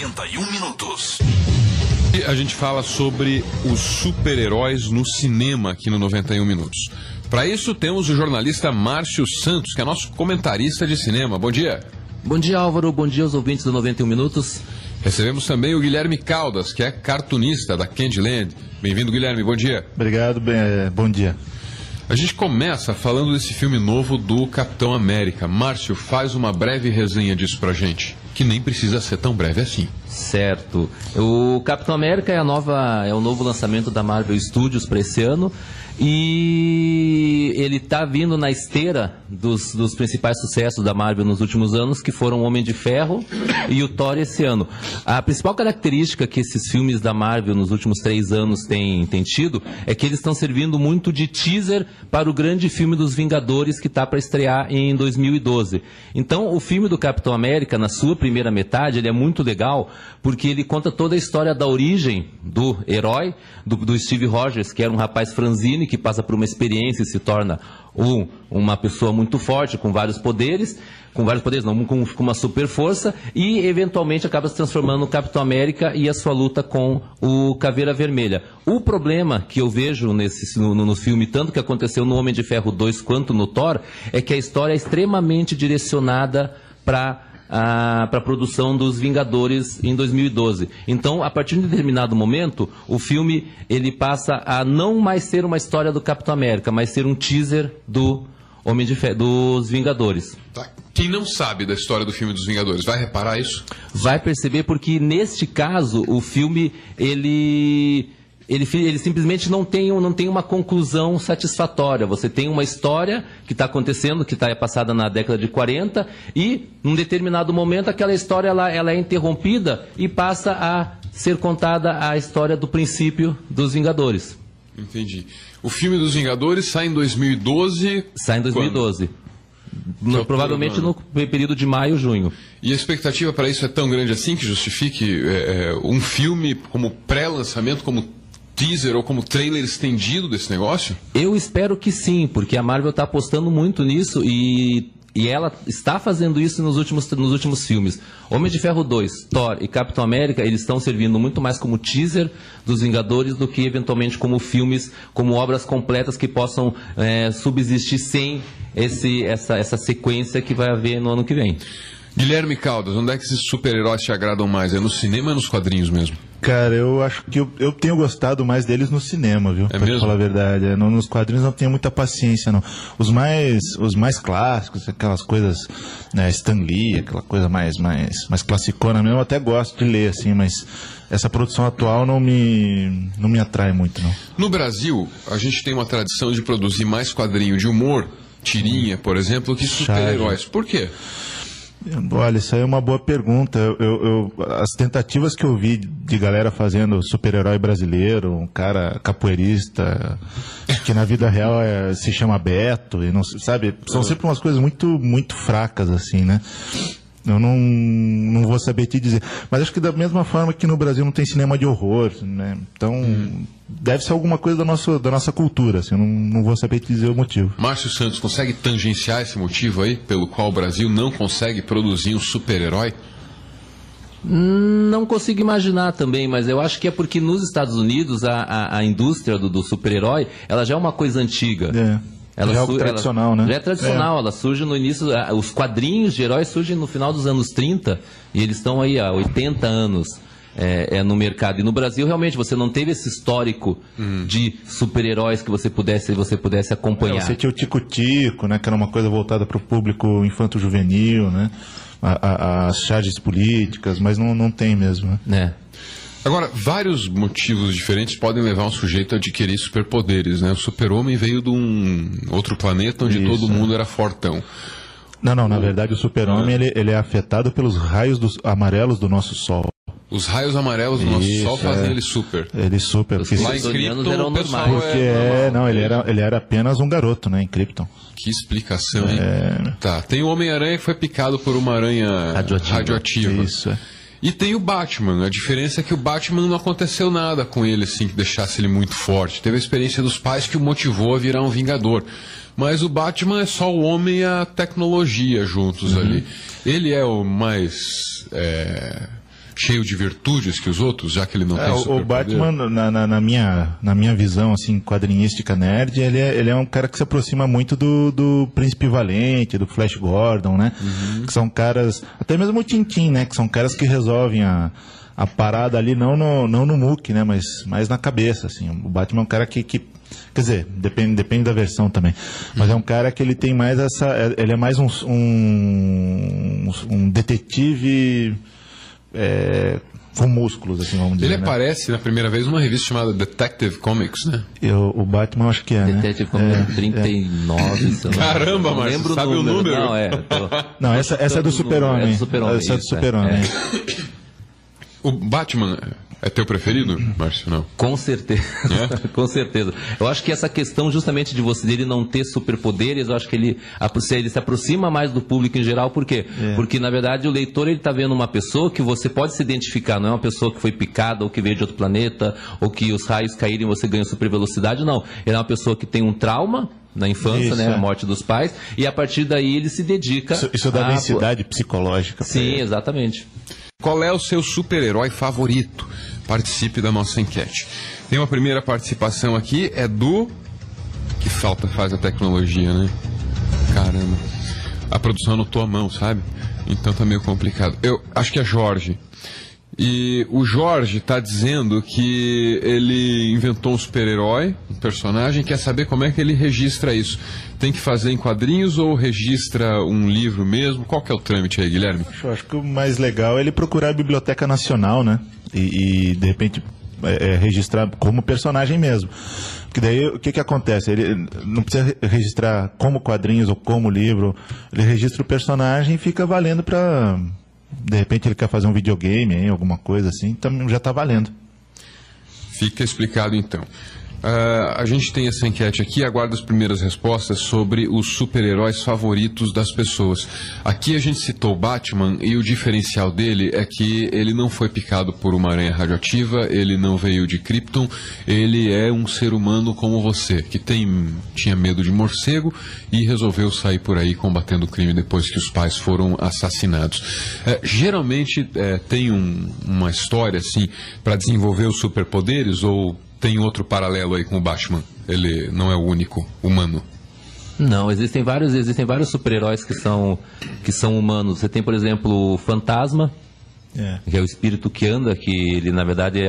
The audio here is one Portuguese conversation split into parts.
91 minutos. A gente fala sobre os super-heróis no cinema aqui no 91 minutos. Para isso temos o jornalista Márcio Santos, que é nosso comentarista de cinema. Bom dia. Bom dia, Álvaro. Bom dia aos ouvintes do 91 minutos. Recebemos também o Guilherme Caldas, que é cartunista da Candyland. Bem-vindo, Guilherme. Bom dia. Obrigado. Bom dia. A gente começa falando desse filme novo do Capitão América. Márcio, faz uma breve resenha disso pra gente, que nem precisa ser tão breve assim. Certo. O Capitão América é o novo lançamento da Marvel Studios para esse ano. E ele está vindo na esteira dos principais sucessos da Marvel nos últimos anos, que foram o Homem de Ferro e o Thor esse ano. A principal característica que esses filmes da Marvel nos últimos 3 anos têm tido é que eles estão servindo muito de teaser para o grande filme dos Vingadores que está para estrear em 2012. Então, o filme do Capitão América, na sua primeira metade, ele é muito legal, porque ele conta toda a história da origem do herói, do Steve Rogers, que era um rapaz franzino, que passa por uma experiência e se torna uma pessoa muito forte, com vários poderes, com uma super força, e eventualmente acaba se transformando no Capitão América e a sua luta com o Caveira Vermelha. O problema que eu vejo no filme, tanto que aconteceu no Homem de Ferro 2 quanto no Thor, é que a história é extremamente direcionada para a produção dos Vingadores em 2012. Então, a partir de um determinado momento, o filme ele passa a não mais ser uma história do Capitão América, mas ser um teaser do Homem de Ferro, dos Vingadores. Tá. Quem não sabe da história do filme dos Vingadores, vai reparar isso? Vai perceber, porque neste caso, o filme ele simplesmente não tem uma conclusão satisfatória. Você tem uma história que está acontecendo, que está passada na década de 40, e, num determinado momento, aquela história ela é interrompida e passa a ser contada a história do princípio dos Vingadores. Entendi. O filme dos Vingadores sai em 2012? Sai em 2012. Provavelmente no período de maio, junho. E a expectativa para isso é tão grande assim que justifique um filme como pré-lançamento, como teaser ou como trailer estendido desse negócio? Eu espero que sim, porque a Marvel está apostando muito nisso e ela está fazendo isso nos últimos filmes. Homem de Ferro 2, Thor e Capitão América, eles estão servindo muito mais como teaser dos Vingadores do que eventualmente como filmes, como obras completas que possam subsistir sem essa sequência que vai haver no ano que vem. Guilherme Caldas, onde é que esses super-heróis te agradam mais? É no cinema ou nos quadrinhos mesmo? Cara, eu acho que eu tenho gostado mais deles no cinema, viu? É pra mesmo? falar a verdade. Nos quadrinhos não tenho muita paciência, não. Os mais clássicos, aquelas coisas, né, Stan Lee, aquela coisa mais classicona mesmo, eu até gosto de ler, assim, mas essa produção atual não me atrai muito, não. No Brasil, a gente tem uma tradição de produzir mais quadrinho de humor, tirinha, por exemplo, que super-heróis. Por quê? Olha, isso aí é uma boa pergunta. As tentativas que eu vi de galera fazendo super-herói brasileiro, um cara capoeirista, que na vida real se chama Beto, e não sabe, são sempre umas coisas muito, muito fracas, assim, né? Eu não vou saber te dizer. Mas acho que da mesma forma que no Brasil não tem cinema de horror, né? Então, deve ser alguma coisa da nossa cultura, assim, eu não vou saber te dizer o motivo. Márcio Santos, consegue tangenciar esse motivo aí, pelo qual o Brasil não consegue produzir um super-herói? Não consigo imaginar também, mas eu acho que é porque nos Estados Unidos a indústria do super-herói, ela já é uma coisa antiga. Já é algo tradicional, né? Já é tradicional, ela surge no início, os quadrinhos de heróis surgem no final dos anos 30 e eles estão aí há 80 anos no mercado. E no Brasil, realmente, você não teve esse histórico de super-heróis que você pudesse acompanhar. Você tinha o Tico-Tico, né, que era uma coisa voltada para o público infanto-juvenil, né? As charges políticas, mas não tem mesmo, né? Agora, vários motivos diferentes podem levar um sujeito a adquirir superpoderes, né? O super-homem veio de um outro planeta onde todo mundo era fortão. Não, na verdade o super-homem ele é afetado pelos raios amarelos do nosso Sol. Os raios amarelos do nosso Sol fazem ele super. Ele super. Os kryptonianos eram normais. Porque ele era apenas um garoto, né, em Krypton. Que explicação, hein? Tá, tem o Homem-Aranha que foi picado por uma aranha radioativa. Isso, E tem o Batman. A diferença é que o Batman não aconteceu nada com ele, assim, que deixasse ele muito forte. Teve a experiência dos pais que o motivou a virar um Vingador. Mas o Batman é só o homem e a tecnologia juntos ali. Ele é o mais cheio de virtudes que os outros, já que ele não tem superpoder? O Batman, na minha visão assim, quadrinística nerd, ele é um cara que se aproxima muito do Príncipe Valente, do Flash Gordon, né? Que são caras, até mesmo o Tintin, né? Que são caras que resolvem a parada ali, não no muque, né? Mas na cabeça, assim. O Batman é um cara que quer dizer, depende da versão também. Mas é um cara que ele tem mais ele é mais um detetive com músculos, assim, vamos dizer. Ele aparece na primeira vez numa revista chamada Detective Comics, né? O Batman acho que é, Detective Comics 39, se eu não Caramba, mas lembro sabe o número? Não, essa é do Super-Homem. É do Super-Homem. Essa é do Super-Homem. O Batman é teu preferido, Márcio? Não? Com certeza. Com certeza. Eu acho que essa questão justamente dele não ter superpoderes, eu acho que ele se aproxima mais do público em geral. Por quê? Porque, na verdade, o leitor está vendo uma pessoa que você pode se identificar. Não é uma pessoa que foi picada ou que veio de outro planeta ou que os raios caíram e você ganha super velocidade. Não. Ele é uma pessoa que tem um trauma na infância, né? A morte dos pais. E, a partir daí, ele se dedica... Isso dá densidade psicológica. Sim, exatamente. Qual é o seu super-herói favorito? Participe da nossa enquete. Tem uma primeira participação aqui, é do... Que falta faz a tecnologia, né? Caramba. A produção anotou a mão, sabe? Então tá meio complicado. Eu acho que é Jorge. E o Jorge está dizendo que ele inventou um super-herói, um personagem, quer saber como é que ele registra isso. Tem que fazer em quadrinhos ou registra um livro mesmo? Qual que é o trâmite aí, Guilherme? Eu acho que o mais legal é ele procurar a Biblioteca Nacional, né? E de repente registrar como personagem mesmo. Porque daí o que acontece? Ele não precisa registrar como quadrinhos ou como livro, ele registra o personagem e fica valendo para... De repente ele quer fazer um videogame, hein, alguma coisa assim, então já está valendo. Fica explicado então. A gente tem essa enquete aqui, aguarda as primeiras respostas sobre os super-heróis favoritos das pessoas. Aqui a gente citou o Batman e o diferencial dele é que ele não foi picado por uma aranha radioativa, ele não veio de Krypton, ele é um ser humano como você, que tinha medo de morcego e resolveu sair por aí combatendo o crime depois que os pais foram assassinados. Geralmente tem uma história assim para desenvolver os superpoderes ou... Tem outro paralelo aí com o Batman? Ele não é o único humano? Não, existem vários super-heróis que são humanos. Você tem, por exemplo, o Fantasma, que é o espírito que anda, que ele, na verdade,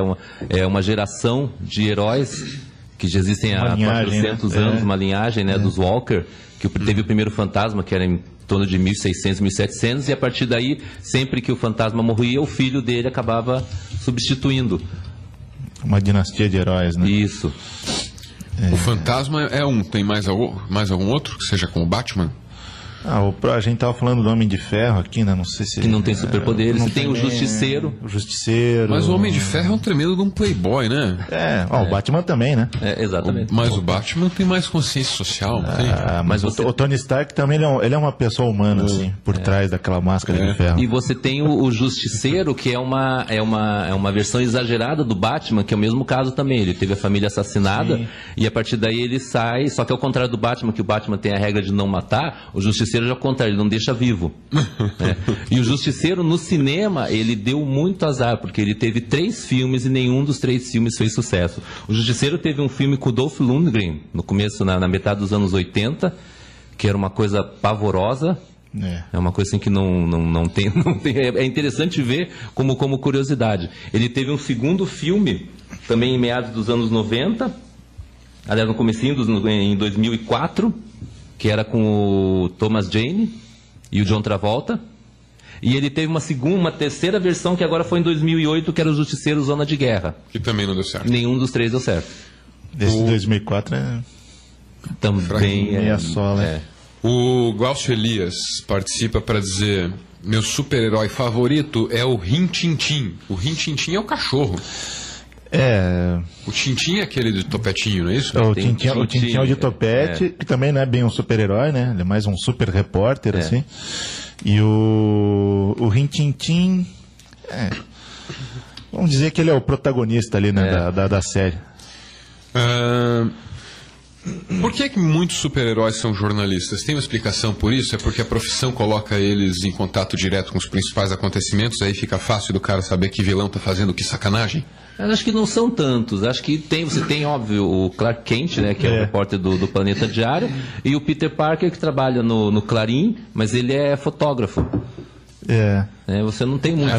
é uma geração de heróis que já existem há 400 anos, uma linhagem, né, dos Walker, que teve o primeiro Fantasma, que era em torno de 1600, 1700, e a partir daí, sempre que o Fantasma morria, o filho dele acabava substituindo. Uma dinastia de heróis, né? Isso. O Fantasma é um. Tem mais algum outro que seja com o Batman? A gente tava falando do Homem de Ferro aqui, né? Não sei se... Que não tem superpoderes. Você tem o Justiceiro. O Justiceiro. Mas o Homem de Ferro é um tremendo de um playboy, né? O Batman também, né? Exatamente. Mas o Batman tem mais consciência social, não tem? Mas o Tony Stark também, ele é uma pessoa humana, assim, por trás daquela máscara de ferro. E você tem o Justiceiro, que é uma versão exagerada do Batman, que é o mesmo caso também. Ele teve a família assassinada, e a partir daí ele sai, só que ao contrário do Batman, que o Batman tem a regra de não matar, o Justiceiro já ao contrário, ele não deixa vivo. E o Justiceiro no cinema, ele deu muito azar, porque ele teve 3 filmes e nenhum dos 3 filmes fez sucesso. O Justiceiro teve um filme com o Dolph Lundgren, no começo, na metade dos anos 80, que era uma coisa pavorosa. É uma coisa assim que não tem. É interessante ver como curiosidade. Ele teve um segundo filme, também em meados dos anos 90, aliás, no comecinho, em 2004, que era com o Thomas Jane e o John Travolta. E ele teve uma terceira versão que agora foi em 2008, que era o Justiceiro Zona de Guerra. Que também não deu certo. Nenhum dos 3 deu certo. Desse 2004 também meia sola. O Glaucio Elias participa para dizer: meu super-herói favorito é o Rin-Tin-Tin. O Rin-Tin-Tin é o cachorro. O Tintin é aquele de topetinho, não é isso? O Tintin é o de topete, que também não é bem um super-herói, né? Ele é mais um super repórter, assim. E o Rin-Tin-Tin, vamos dizer que ele é o protagonista ali, né, da série. Por que muitos super-heróis são jornalistas? Tem uma explicação por isso? É porque a profissão coloca eles em contato direto com os principais acontecimentos, aí fica fácil do cara saber que vilão tá fazendo que sacanagem? Eu acho que não são tantos. Acho que você tem, óbvio, o Clark Kent, né, que é o repórter do Planeta Diário, e o Peter Parker, que trabalha no Clarim, mas ele é fotógrafo. Você não tem muito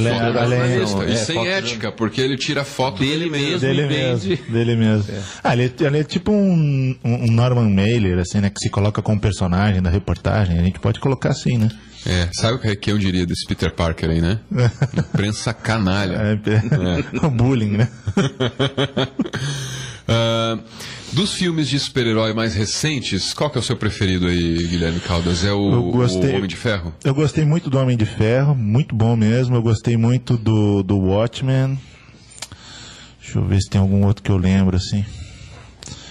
e sem ética, porque ele tira foto dele mesmo. Dele mesmo. Ele é tipo um Norman Mailer, assim, né, que se coloca como personagem da reportagem. A gente pode colocar assim, né? Sabe o que eu diria desse Peter Parker aí, né? Imprensa canalha. O bullying, né? Dos filmes de super-herói mais recentes, qual que é o seu preferido aí, Guilherme Caldas? É o Homem de Ferro? Eu gostei muito do Homem de Ferro, muito bom mesmo. Eu gostei muito do Watchmen. Deixa eu ver se tem algum outro que eu lembro, assim.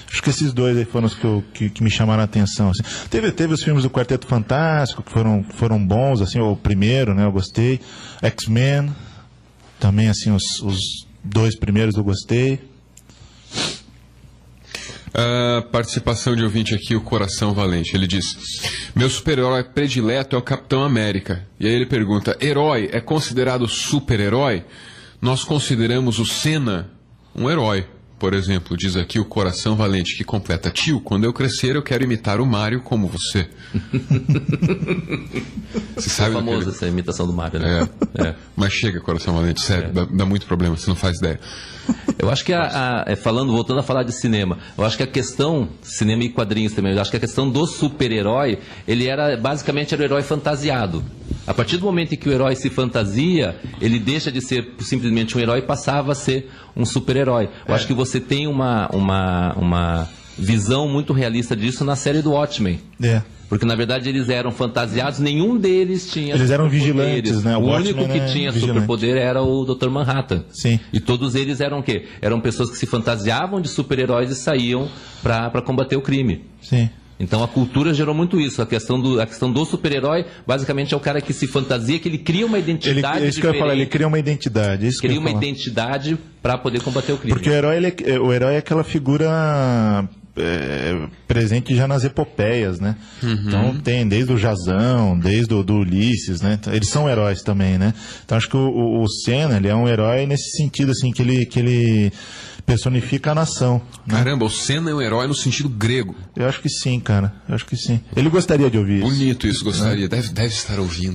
Acho que esses dois aí foram os que me chamaram a atenção, assim. Teve os filmes do Quarteto Fantástico, que foram bons, assim, o primeiro, né, eu gostei. X-Men, também, assim, os dois primeiros eu gostei. Participação de ouvinte aqui, o Coração Valente. Ele diz: meu super-herói predileto é o Capitão América. E aí ele pergunta: herói é considerado super-herói? Nós consideramos o Senna um herói, por exemplo. Diz aqui o Coração Valente, que completa: tio, quando eu crescer eu quero imitar o Mário como você. Você sabe famosa essa imitação do Mário, né? Mas chega, Coração Valente, sério, dá muito problema, você não faz ideia. Eu acho que voltando a falar de cinema, eu acho que a questão, cinema e quadrinhos também, eu acho que a questão do super-herói, ele basicamente era o herói fantasiado. A partir do momento em que o herói se fantasia, ele deixa de ser simplesmente um herói e passava a ser um super-herói. Eu acho que você tem uma visão muito realista disso na série do Watchmen. Porque, na verdade, eles eram fantasiados, nenhum deles tinha Eles eram vigilantes, né? O único que tinha superpoder era o Dr. Manhattan. Sim. E todos eles eram o quê? Eram pessoas que se fantasiavam de super-heróis e saíam para combater o crime. Sim. Então, a cultura gerou muito isso. A questão do super-herói, basicamente, é o cara que se fantasia, que ele cria uma identidade isso que eu ia falar, ele cria uma identidade. Cria uma identidade para poder combater o crime. Porque o herói é aquela figura... presente já nas epopeias, né? Então tem desde o Jazão, desde o Ulisses, né? Eles são heróis também, né? Então acho que o Senna, ele é um herói nesse sentido, assim, que ele personifica a nação, né? Caramba, o Senna é um herói no sentido grego. Eu acho que sim, cara. Eu acho que sim. Ele gostaria de ouvir isso. Bonito isso, gostaria. Deve estar ouvindo.